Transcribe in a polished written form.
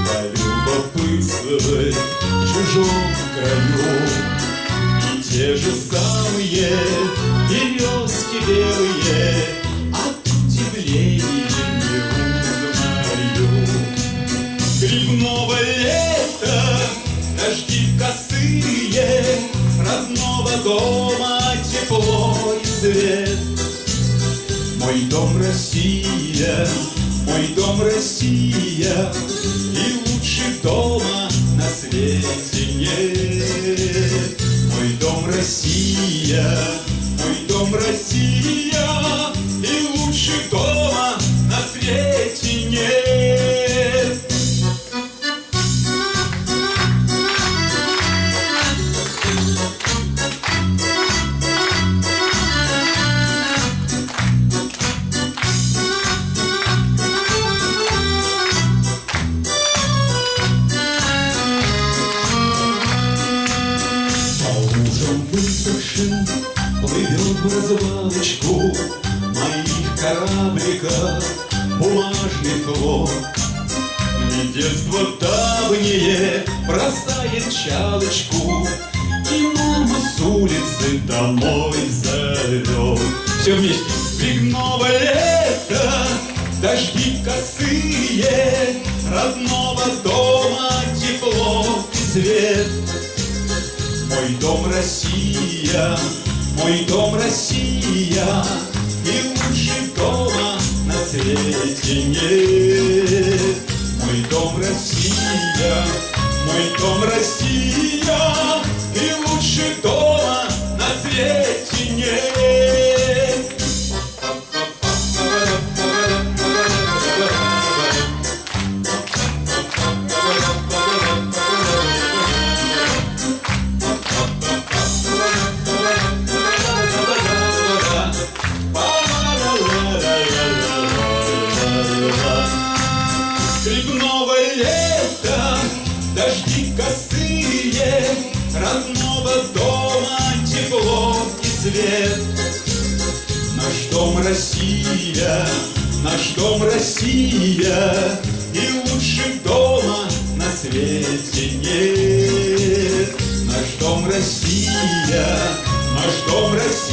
полюбопытствовать в чужом краю. И те же самые березки белые от удивления не узнаю. Грибного лета, дожди косые, родного дома тепло и свет. Мой дом Россия, мой дом Россия, и лучше дома на свете нет. Мой дом Россия, мой дом Россия, и лучше дома на свете нет. Высохшим плывет в развалочку моих корабликов бумажный флот. Мне детство давнее бросает чалочку, и мама с улицы домой зовет. Все вместе. Грибного лета, дожди косые, родного дома тепло и свет. Мой дом Россия, мой дом Россия, и лучше дома на свете нет. Мой дом Россия, мой дом Россия, и лучше дома на свете нет. Грибного лета, дожди косые, родного дома тепло и свет. Наш дом Россия, наш дом Россия, и лучше дома на свете нет. Наш дом Россия, наш дом Россия.